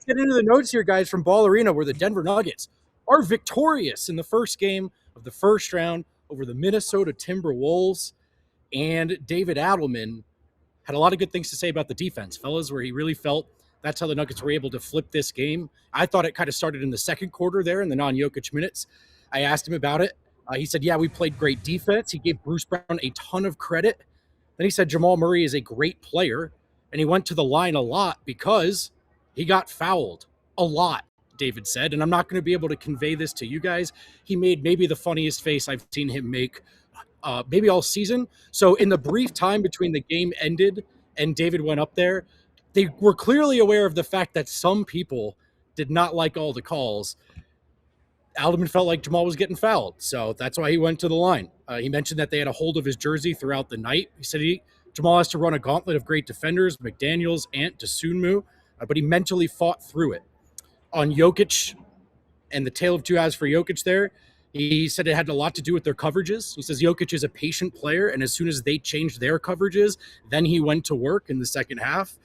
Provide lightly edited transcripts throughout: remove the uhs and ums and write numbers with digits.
get into the notes here, guys, from Ball Arena, where the Denver Nuggets are victorious in the first game of the first round over the Minnesota Timberwolves. And David Adelman had a lot of good things to say about the defense, fellas, where he really felt that's how the Nuggets were able to flip this game. I thought it kind of started in the second quarter there in the non-Jokic minutes. I asked him about it. He said, yeah, we played great defense. He gave Bruce Brown a ton of credit. Then he said Jamal Murray is a great player, and he went to the line a lot because he got fouled a lot, David said. And I'm not going to be able to convey this to you guys. He made maybe the funniest face I've seen him make maybe all season. So in the brief time between the game ended and David went up there, they were clearly aware of the fact that some people did not like all the calls. Adelman felt like Jamal was getting fouled, so that's why he went to the line. He mentioned that they had a hold of his jersey throughout the night. He said Jamal has to run a gauntlet of great defenders, McDaniels, Ant, Dosunmu, but he mentally fought through it. On Jokic and the tale of two halves for Jokic there, he said it had a lot to do with their coverages. He says Jokic is a patient player, and as soon as they changed their coverages, then he went to work in the second half.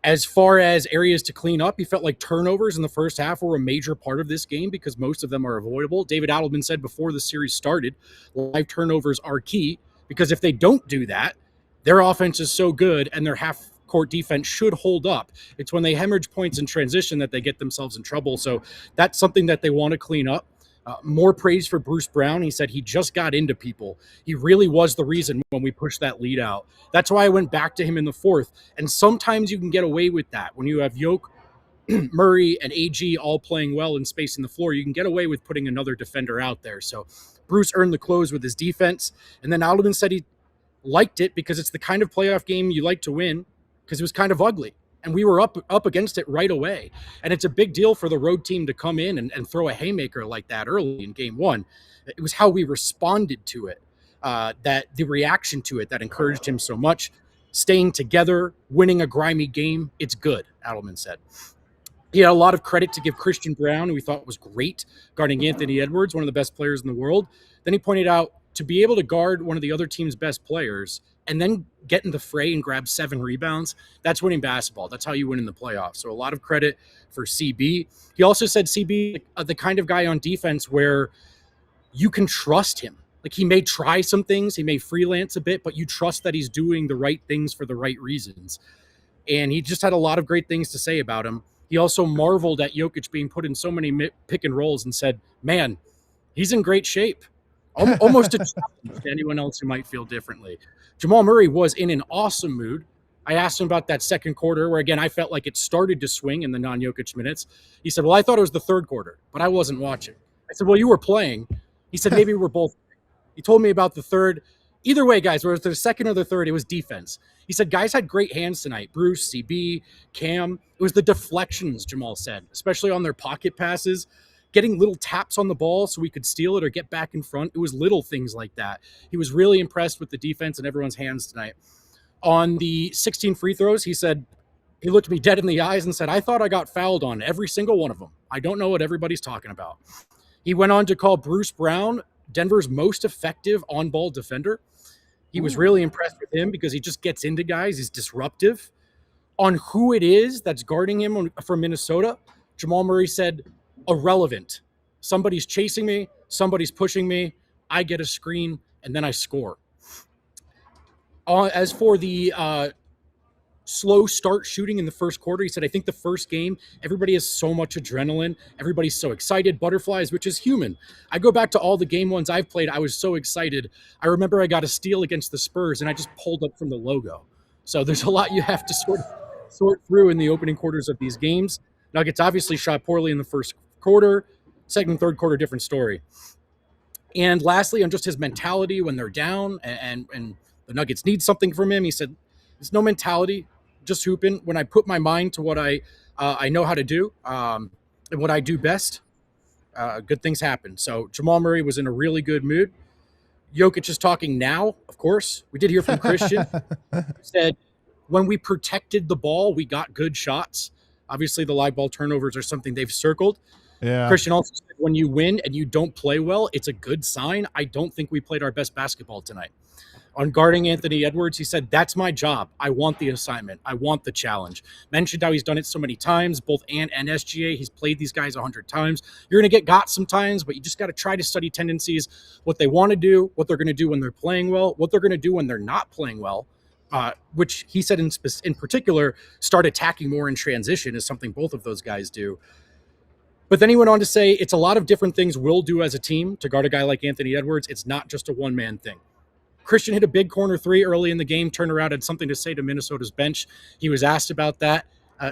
As far as areas to clean up, he felt like turnovers in the first half were a major part of this game because most of them are avoidable. David Adelman said before the series started, live turnovers are key because if they don't do that, their offense is so good and their half-court defense should hold up. It's when they hemorrhage points in transition that they get themselves in trouble. So that's something that they want to clean up. More praise for Bruce Brown. He said he just got into people. He really was the reason when we pushed that lead out. That's why I went back to him in the fourth. And sometimes you can get away with that. When you have Murray, and AG all playing well in spacing the floor, you can get away with putting another defender out there. So Bruce earned the close with his defense. And then Adelman said he liked it because it's the kind of playoff game you like to win because it was kind of ugly. And we were up against it right away. And it's a big deal for the road team to come in and throw a haymaker like that early in game one. It was how we responded to it, that the reaction to it that encouraged him so much. Staying together, winning a grimy game, it's good, Adelman said. He had a lot of credit to give Christian Braun, who he thought was great, guarding Anthony Edwards, one of the best players in the world. Then he pointed out to be able to guard one of the other team's best players and then get in the fray and grab 7 rebounds, that's winning basketball. That's how you win in the playoffs. So a lot of credit for CB. He also said CB, the kind of guy on defense where you can trust him. Like he may try some things, he may freelance a bit, but you trust that he's doing the right things for the right reasons. And he just had a lot of great things to say about him. He also marveled at Jokic being put in so many pick and rolls and said, man, he's in great shape. Almost a challenge to anyone else who might feel differently. Jamal Murray was in an awesome mood. I asked him about that second quarter where, again, I felt like it started to swing in the non-Jokic minutes. He said, well, I thought it was the third quarter, but I wasn't watching. I said, well, you were playing. He said, maybe we're both. He told me about the third. Either way, guys, whether it was the second or the third, it was defense. He said, guys had great hands tonight. Bruce, CB, Cam. It was the deflections, Jamal said, especially on their pocket passes. Getting little taps on the ball so we could steal it or get back in front. It was little things like that. He was really impressed with the defense and everyone's hands tonight. On the 16 free throws, he said, he looked me dead in the eyes and said, I thought I got fouled on every single one of them. I don't know what everybody's talking about. He went on to call Bruce Brown Denver's most effective on-ball defender. He was really impressed with him because he just gets into guys. He's disruptive. On who it is that's guarding him from Minnesota, Jamal Murray said, irrelevant. Somebody's chasing me. Somebody's pushing me. I get a screen, and then I score. As for the slow start shooting in the first quarter, he said, I think the first game, everybody has so much adrenaline. Everybody's so excited. Butterflies, which is human. I go back to all the game ones I've played. I was so excited. I remember I got a steal against the Spurs, and I just pulled up from the logo. So there's a lot you have to sort through in the opening quarters of these games. Nuggets obviously shot poorly in the first quarter. Second, third quarter, different story. And lastly, on just his mentality when they're down and the Nuggets need something from him, he said, there's no mentality, just hooping. When I put my mind to what I know how to do and what I do best, good things happen. So Jamal Murray was in a really good mood. Jokic is talking now, of course. We did hear from Christian. He said, when we protected the ball, we got good shots. Obviously, the live ball turnovers are something they've circled. Yeah. Christian also said when you win and you don't play well, it's a good sign. I don't think we played our best basketball tonight. On guarding Anthony Edwards, he said, that's my job. I want the assignment. I want the challenge. Mentioned how he's done it so many times, both and SGA. He's played these guys 100 times. You're going to get got sometimes, but you just got to try to study tendencies, what they want to do, what they're going to do when they're playing well, what they're going to do when they're not playing well, which he said in particular, start attacking more in transition is something both of those guys do. But then he went on to say it's a lot of different things we'll do as a team to guard a guy like Anthony Edwards. It's not just a one-man thing. Christian hit a big corner three early in the game, turned around, had something to say to Minnesota's bench. He was asked about that.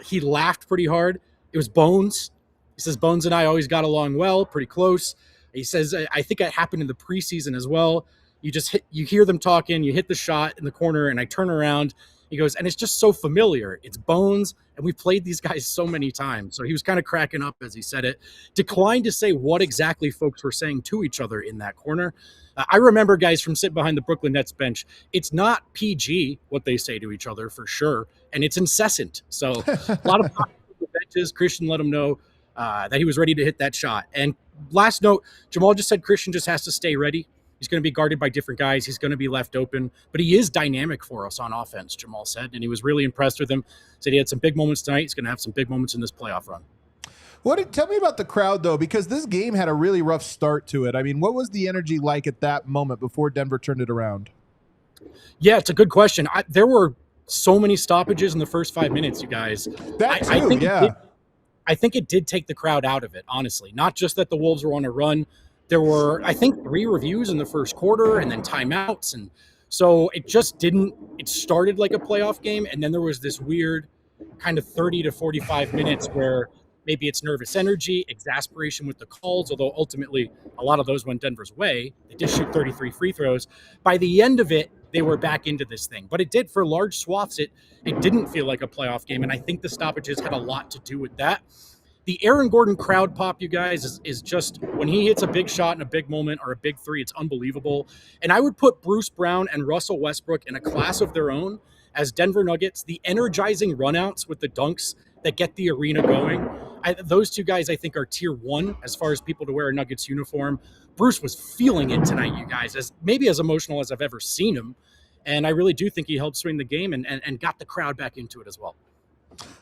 He laughed pretty hard. It was Bones. He says, Bones and I always got along well, pretty close. He says, I think it happened in the preseason as well. You hear them talking, you hit the shot in the corner, and I turn around. He goes, and it's just so familiar. It's Bones, and we've played these guys so many times. So he was kind of cracking up as he said it. Declined to say what exactly folks were saying to each other in that corner. I remember guys from sitting behind the Brooklyn Nets bench. It's not PG what they say to each other for sure, and it's incessant. So a lot of benches. Christian let him know that he was ready to hit that shot. And last note, Jamal just said Christian just has to stay ready. He's going to be guarded by different guys. He's going to be left open, but he is dynamic for us on offense, Jamal said, and he was really impressed with him. Said he had some big moments tonight. He's going to have some big moments in this playoff run. Tell me about the crowd, though, because this game had a really rough start to it. I mean, what was the energy like at that moment before Denver turned it around? Yeah, it's a good question. There were so many stoppages in the first 5 minutes, you guys. I think it did take the crowd out of it, honestly. Not just that the Wolves were on a run. There were, I think, 3 reviews in the first quarter and then timeouts. And so it just didn't – it started like a playoff game, and then there was this weird kind of 30 to 45 minutes where – maybe it's nervous energy, exasperation with the calls, although ultimately a lot of those went Denver's way. They did shoot 33 free throws. By the end of it, they were back into this thing. But it did, for large swaths, it didn't feel like a playoff game, and I think the stoppages had a lot to do with that. The Aaron Gordon crowd pop, you guys, is just when he hits a big shot in a big moment or a big three, it's unbelievable. And I would put Bruce Brown and Russell Westbrook in a class of their own as Denver Nuggets, the energizing runouts with the dunks that get the arena going. Those two guys, I think, are tier 1 as far as people to wear a Nuggets uniform. Bruce was feeling it tonight, you guys, as maybe as emotional as I've ever seen him. And I really do think he helped swing the game and got the crowd back into it as well.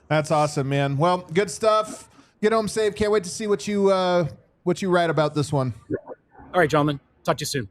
That's awesome, man. Well, good stuff. Get home safe. Can't wait to see what you write about this one. All right, gentlemen. Talk to you soon.